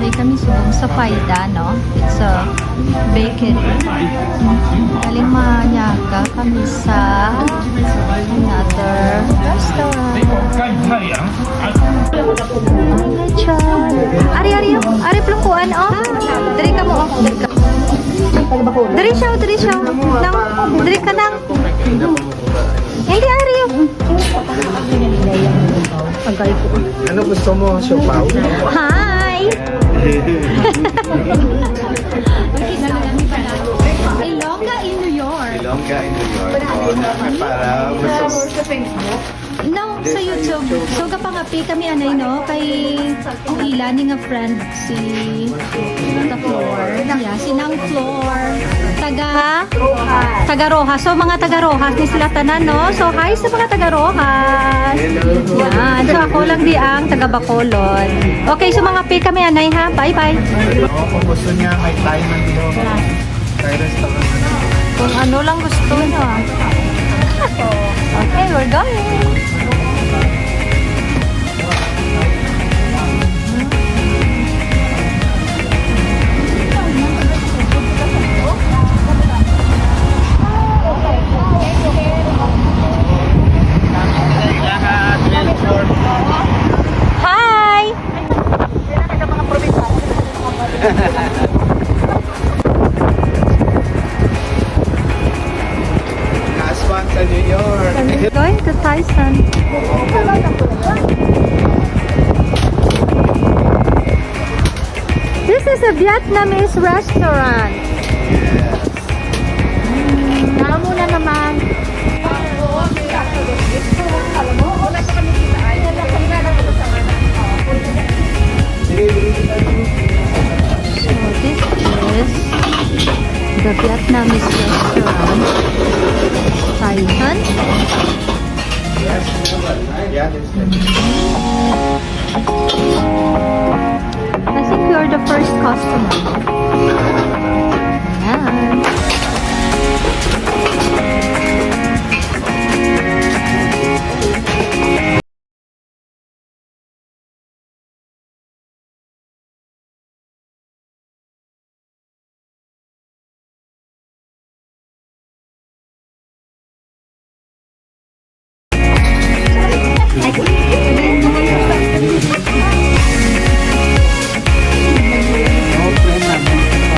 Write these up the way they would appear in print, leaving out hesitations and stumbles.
Ari kami sa Faida, no? It's a bakery. Galing manyaga kami sa another restaurant. Ari plungkuan, oh. Dari ka mo, oh. Dari siya. Dari ka nang. Hindi, Ari. Ano gusto mo, siopaw? Hi! Ilongga in New York. Ilongga in New York. Para gusto No, sa YouTube. So kapangapi kami anay no kay ila ni nga friend si the floor. Yeah, sinang floor. Taga Rojas. So mga taga Rojas ni sila tanan no. So hi sa mga taga Rojas. Yan. So ako lang di ang taga Bacolod. Okay, so mga pi kami anay ha. Bye bye. kung gusto niya, may time ng dito. Kay restaurant. Kung ano lang gusto nyo. Okay, we're going. Hi! Aswan sa New York. Going to Tyson. This is a Vietnamese restaurant. Namo na naman. So this is the Vietnamese restaurant. Tyson. Yeah, this is I think we are the first customer. Yan.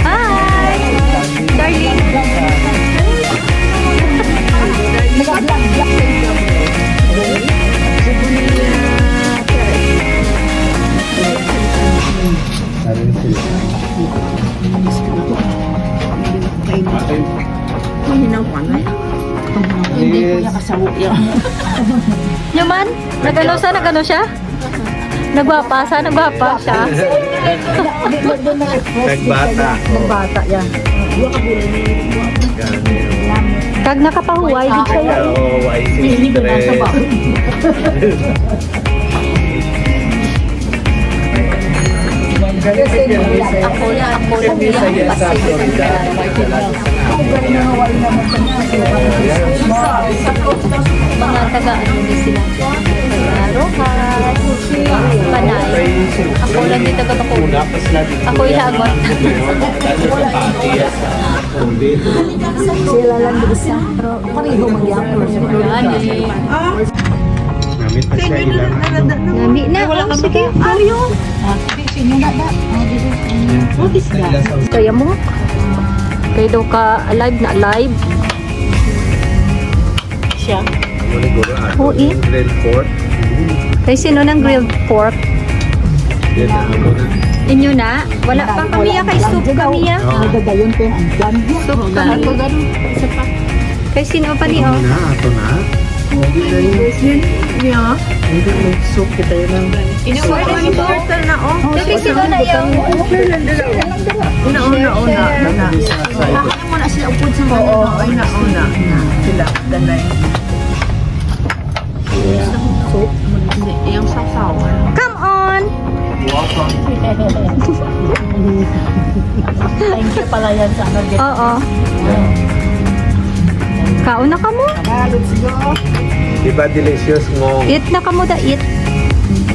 Hi! Darling! Hindi ko niya kasawo yan. Yaman? Nagano siya? Nagbapa siya? nagbata. Bata yan. Kag nakapahuway, di siya yan. Oo, ay Hindi ko nasa ba? Ako lang yan. Mga taga-ano din sila. Taga-Rojas. Panay. Ako lang din taga-Bacolod. Ako ilagot. Sila lang di isa. Pero pareho magyapon. Gani. Namit pa siya ilang. Nami na. Oh, sige. Ayo. What is that? Kaya mo? Kaya daw ka alive na alive. Siya. Hui. Grilled pork. Kaya sino ng grilled pork? Yan na ako na. Inyo na? Wala pa kami ya. Kay soup kami ya. Nagagayon ko yung andyan. Soup kami. Isa pa. Kay sino pa ni oh? Ato na. Hindi na yun. Yeah. Hindi na soup kita yun ang. Inuorder na oh. Kay sino na yung? Una. Side. Mo na sila upod sa mga. Oo, una. Sila. Danay. So, yung sasaw. Come on! Thank you pala yan sa ano. Oo. Kauna ka mo? Di ba delicious mo? Eat na ka mo da eat.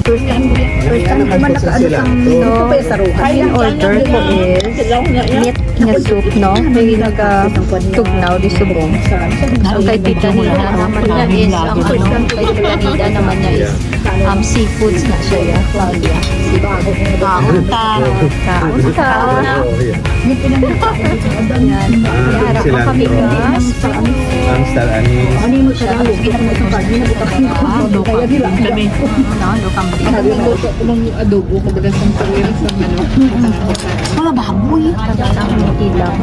First time ko man nakaano sang So, in order ko is meat nga soup, no? May nagtugnaw di subong. So, kay Tita Nida naman niya is, ang kay Tita Nida naman niya is, seafoods na siya, ya, Claudia. Kaunta. Kaunta. Yan. Harap pa kami guys. Ang star ani. No, do kami. adobo ko baga sang tuwing sa ano. Mga baboy. Ang ilang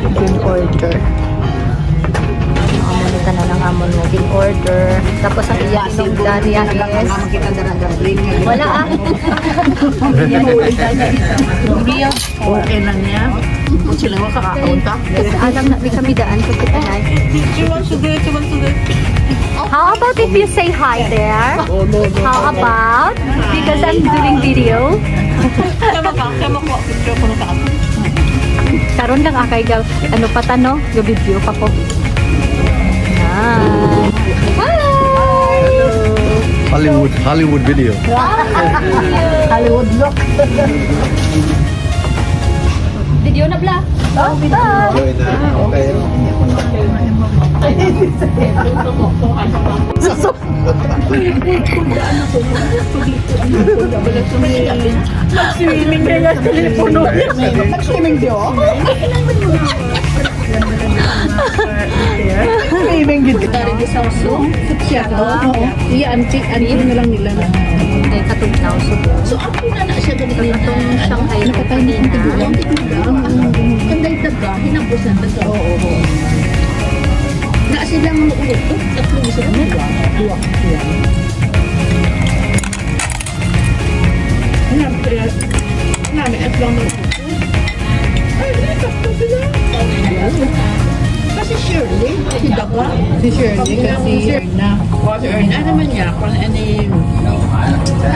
in order. Amon ka na ng amon mo in order. Tapos ang iya sinugda niya is wala ah. Okay lang niya. Kung sila mo kakakaunta. Kasi alam na may kami daan sa kitanay. How about if you say hi there? How about? Because I'm doing video. Karon lang akay ga ano pa tano, ga video pa ko. Yan. Hi. Hollywood video. Hollywood look. Video na bla. Oh, Okay. Swimming na yung telepono niya. Nag-swimming di oh. Swimming din. Dari di sa uso. Siya to. Iya, antik na lang nila. Ay katugnaw so ako na siya ganito itong Shanghai nakatayin Kanday taga, hinabusan na sa oo. Na silang ulit. Tatlo sila dua. Nami at lang ng ay, tatlo sila. Kasi Shirley, si Daga. Si Shirley kasi Erna. Si Erna naman niya, kung ano ni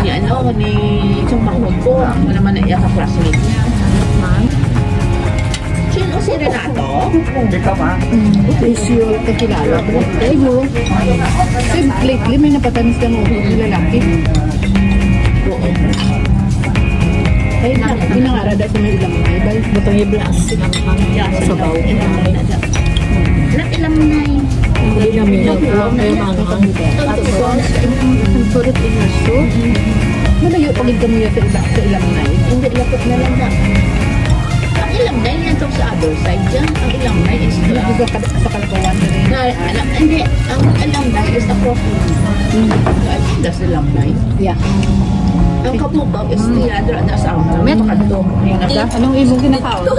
ano, ni isang mahod ko. Ano naman na iya ka-classmate niya. Sino si Renato? Ikaw ma. Is yung kakilala ko. Ayun. Lately, may napatanis ka ng lalaki. Oo. Ay, pinangarada sa may ilang may bay. Butang i-blast. Yeah, sa baw. Ilang na eh. Ilang may sulit in your soup. Malayo pagid ka mo yan sa ilang na eh. Hindi, lapot na lang na. Ang ilang na yan sa other side dyan. Ang ilang na is sa Kalakawan na rin. Hindi, ang ilang na is across. That's ilang na. Yeah. Ang kabubaw is tiyadra na sa amin. May kanto. Anong ibong kinakaon?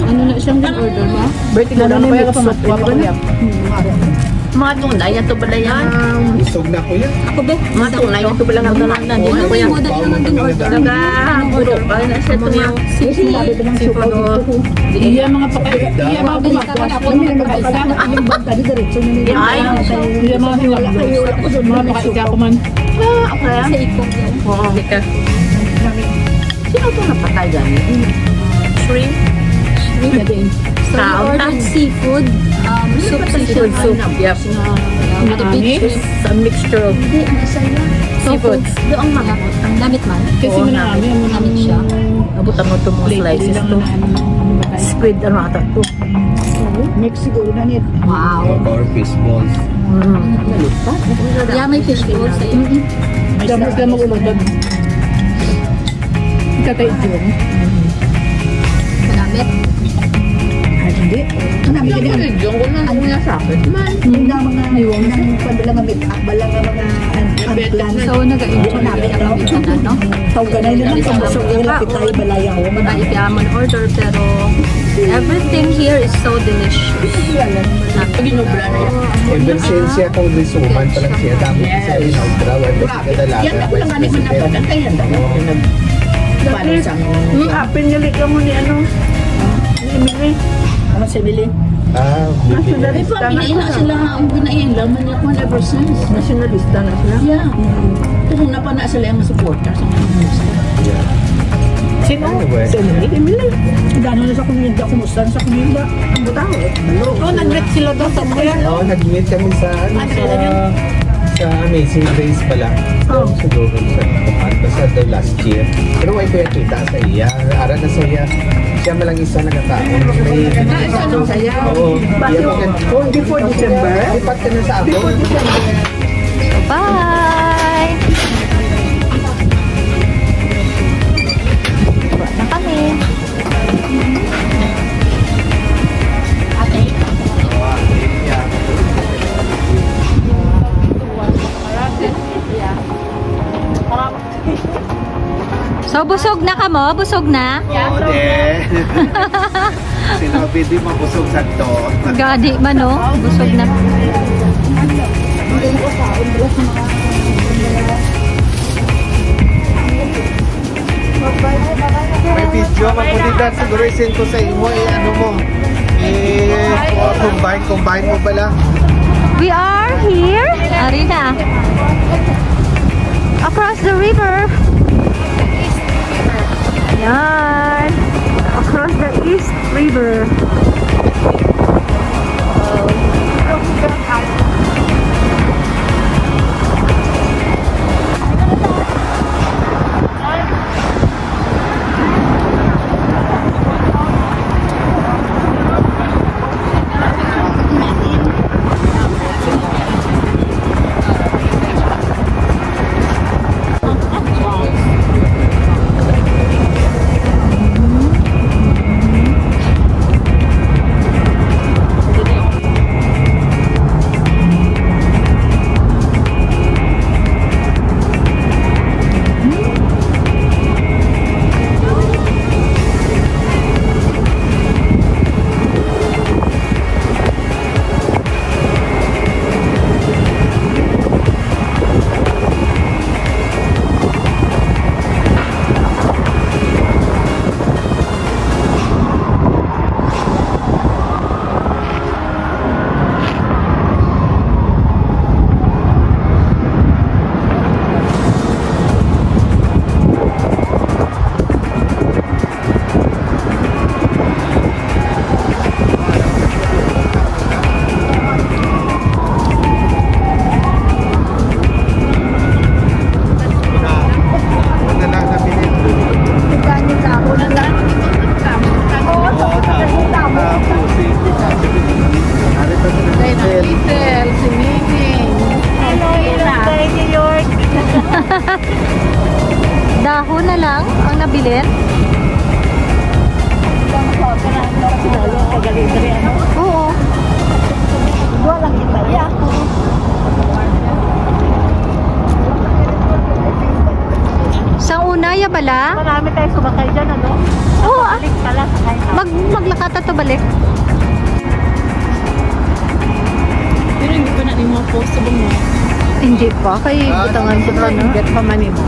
Ano na siyang order mo? Vertical na pa yung kapamatuwa pa ulit. Mga tunay, yan to pala yan. Isog na ko yan. Ako be. Mga tunay, yan to pala nga naman. Nandito ko yan. Nagahuro pa na siya ito yung seafood. Iya mga pakain. Iya mga bumakwas. Kami na mag-aisa. Ang bangka di diretso na nila. Ay, Iya mga hiwalak. Mga pakain ko man. okay. Sa ikong yan. Oo. Sino ito napatay gani? Shrimp? So we ordered seafood. Soup seafood soup. Yep. With a big shrimp. A mixture of Hindi, ang saya. seafood. Doon mga ang damit man. Kasi manami. Damit siya. Abutan mo ito mga slices to. Squid, ano ata to? Mexico na nit. Wow. Or fish balls. Yeah, may fish balls sa'yo. Damas lang mag-ulagad. Ikatay dyan. Manamit. Ay, hindi. Manami ka din. Yung ko na muna sa akin. Yung na mga ngayon, nang padala nga make-up, bala nga mga unplanned. So, nag-enjoy namin ang kami na, no? Tawag ka na yun lang, kamusok yung lapit tayo balaya ko. Mabait yaman order, pero everything here is so delicious. Ginubra na yan. Even since siya kung lisuman pa lang siya, dami siya inaudra. Wala siya kadalaga. Yan ako lang nga naman nabadan, kaya daw. Paano siyang... Pinili ka mo ni ano? Ni Emily. Ano si Billy? Bibili. Ay, pamilya na sila ang binayin laman niya kung ever since. Nationalista na sila. Yeah. Kung na pa na sila yung supporter sa mga minister. Yeah. Sino? Anyway. Si Emily? Emily. Dano na sa komunidad, kumusta sa komunidad. Ang butaw eh. Oh, nag-meet sila doon sa kuya. Oo, nag-meet kami sa ano, sa sa Amazing Grace pala. Oh. Siguro sa tumat. Basta the last year. Pero why ko yung kita sa iya. Ara na sa iya. Siya malang isa nagkataon. May Oo. Iya mo kan. Oh, before December? Lipat ka na sa ako. Bye! Baba na kami. So, busog na ka mo? Busog na? Oo, de. Sinabi di mabusog sa to. Gadi man, no? Busog na. May video, mapunidad siguro isin ko sa imo, ano mo, combine mo pala. We are here. Arina. Across the river. Yan. Across the East River. Dahon na lang ang nabilin. Oo. Sa una ya bala? Marami tayo sumakay dyan, ano? Oo. Balik pala, sakay ka. Maglakata to balik. Pero hindi pa natin mga post sa mga. Hindi pa kay butangan ko pa no. Get pa man mo.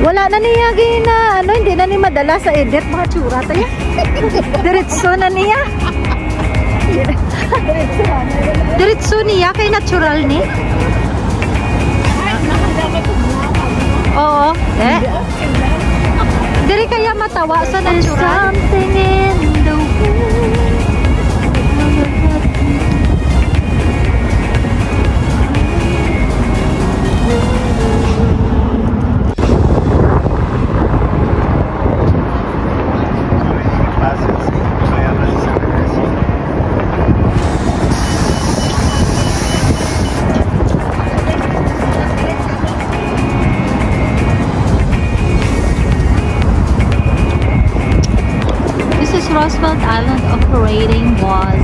Wala na niya gina, hindi na ni madala sa edit mga tsura tayo. Diretso na niya. Diretso niya kay natural ni. Oo. Diri kaya matawa sa natural. Something in the wind. This is Roosevelt Island operating was.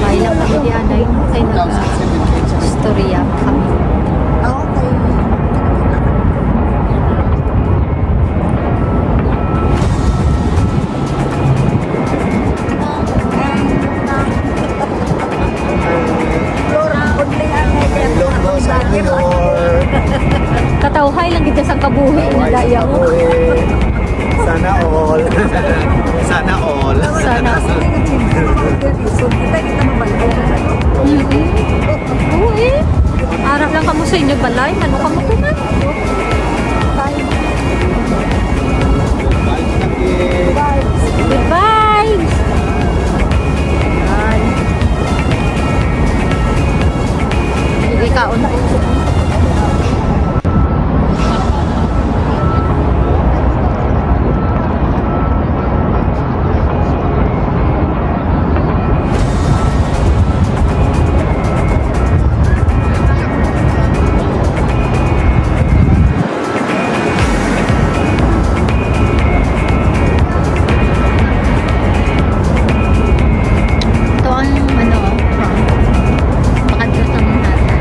Ay lang kami di anay kay nag-storya kami. balay, ano ka mo tuman? Good vibes! Yan. Hindi kaon. Ito ang ano, makadrot ang Manhattan.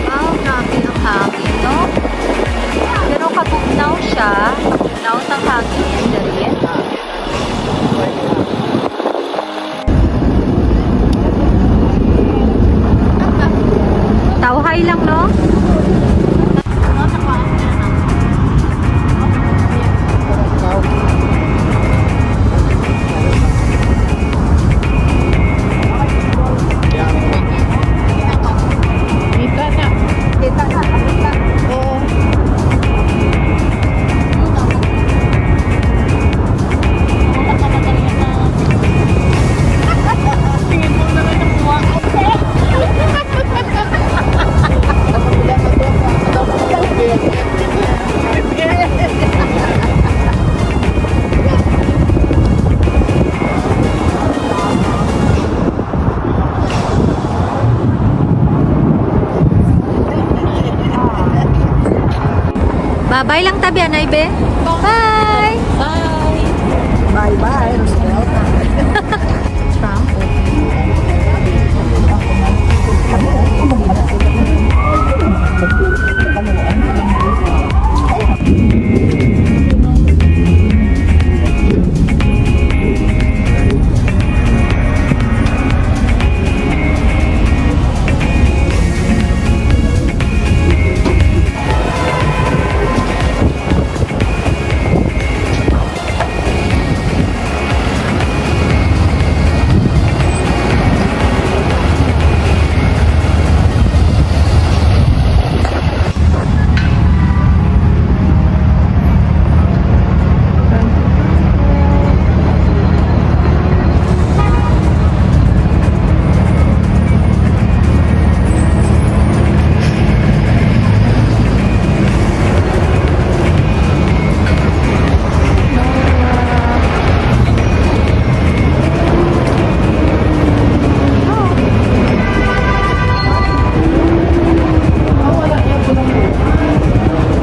Wow, grabe ang hangin, no? Pero kabugnaw siya. Kabugnaw ng hangin yan dali. Tauhay lang, no? Bye-bye lang tabi, Anay Be. Bye! Bye-bye, Roosevelt. Trump.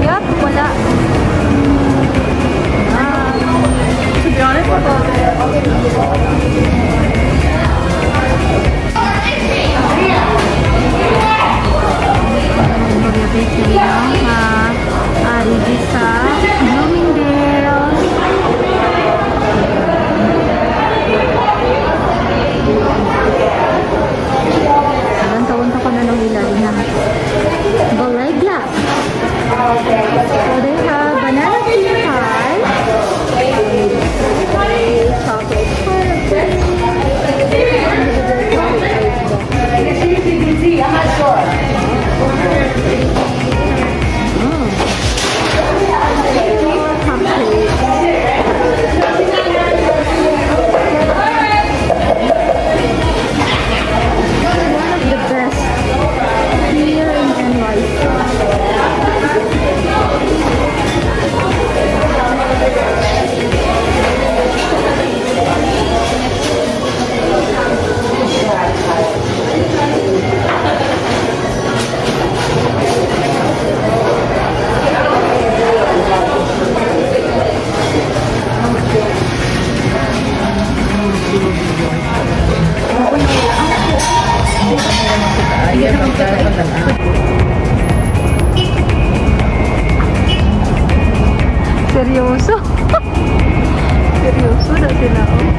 Yup, wala. Ari di sa Bloomingdale. Ilang taon pa ko na nung ilalim na. Balay Black. So they have banana cream pie, chocolate one of the best here in NYC. Seryoso? Seryoso na sila, oh.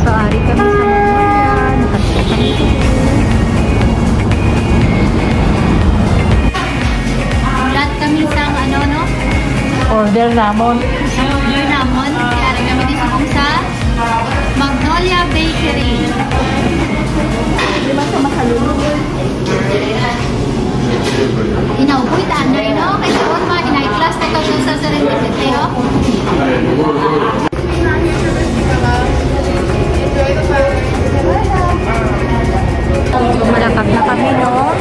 So, ari kami sa mga nakasya kami. namon. Namon, kaya kami dito sa Magnolia Bakery. Inaupoy taan na rin, oh. Kaya doon mga inay-class na ito sa Serendipity, oh. Malakap na kami, no?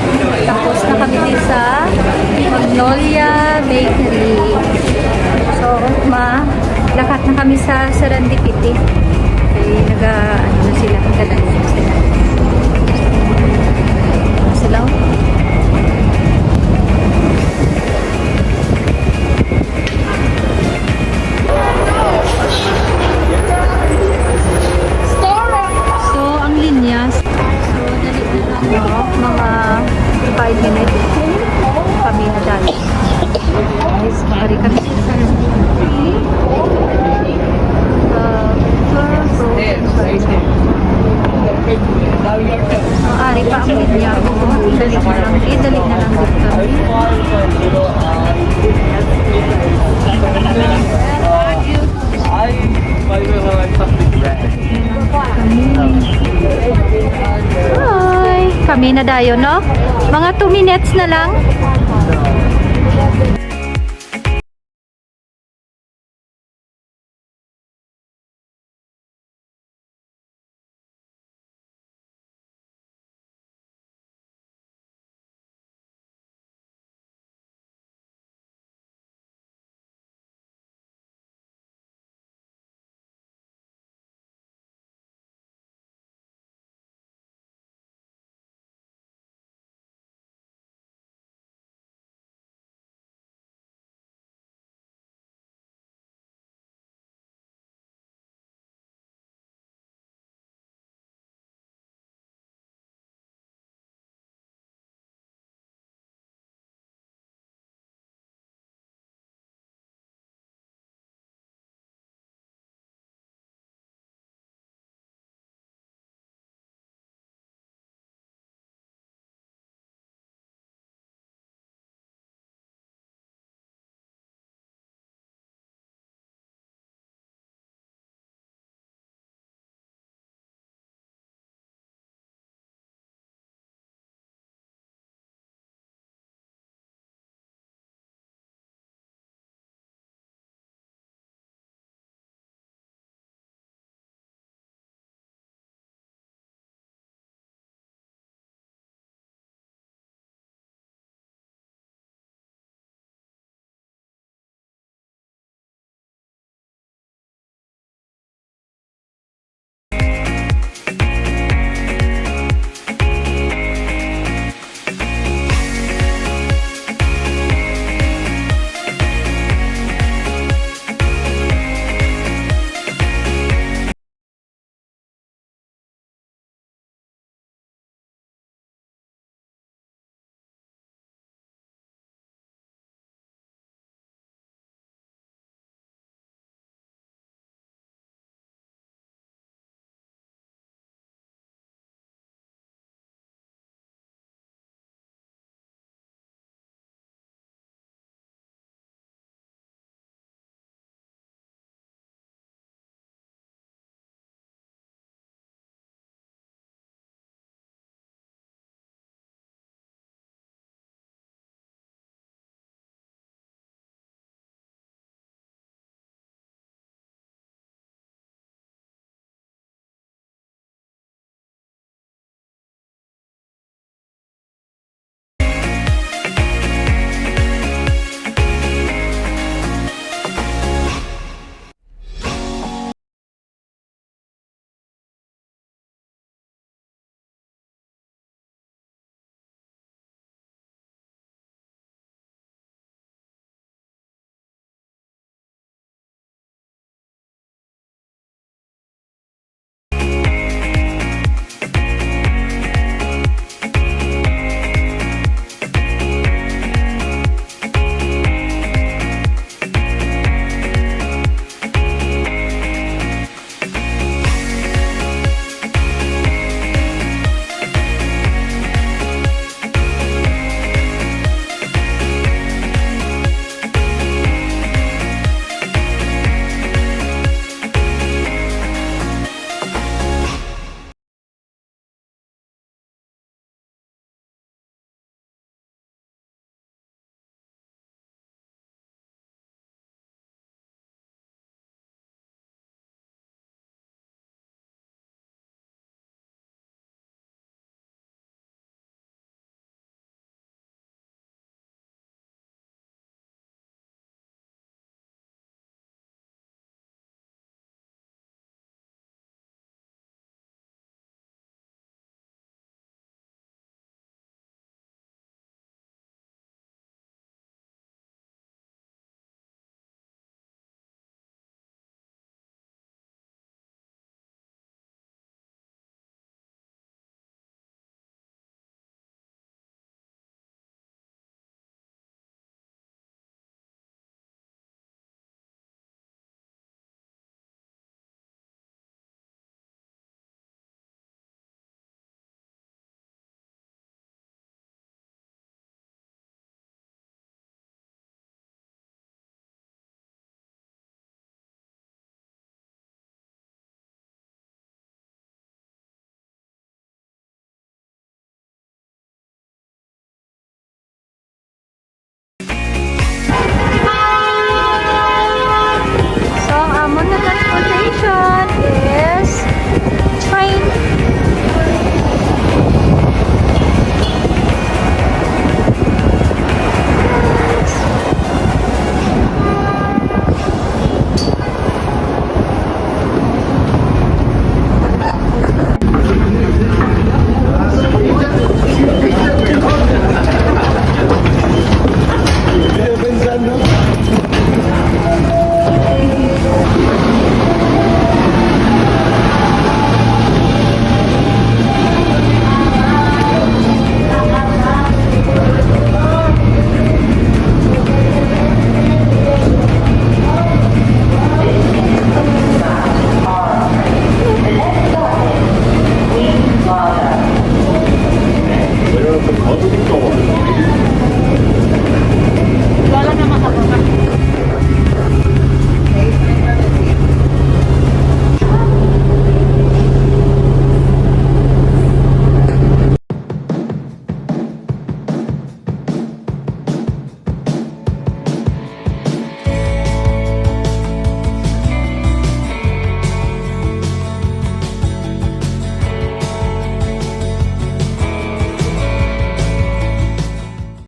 Tapos na kami din sa Magnolia Bakery. So, lakat na kami sa Serendipity. Kaya ano na sila, nagdadala na sila. Sila, oh. So, ang linya, dali na lang, no? Mga 5 minutes kami na dali. Guys, maaari kami sa maaari pa ang linya ko. Dali na lang dito kami. Hi! Kami na dayo, no? Mga 2 minutes na lang.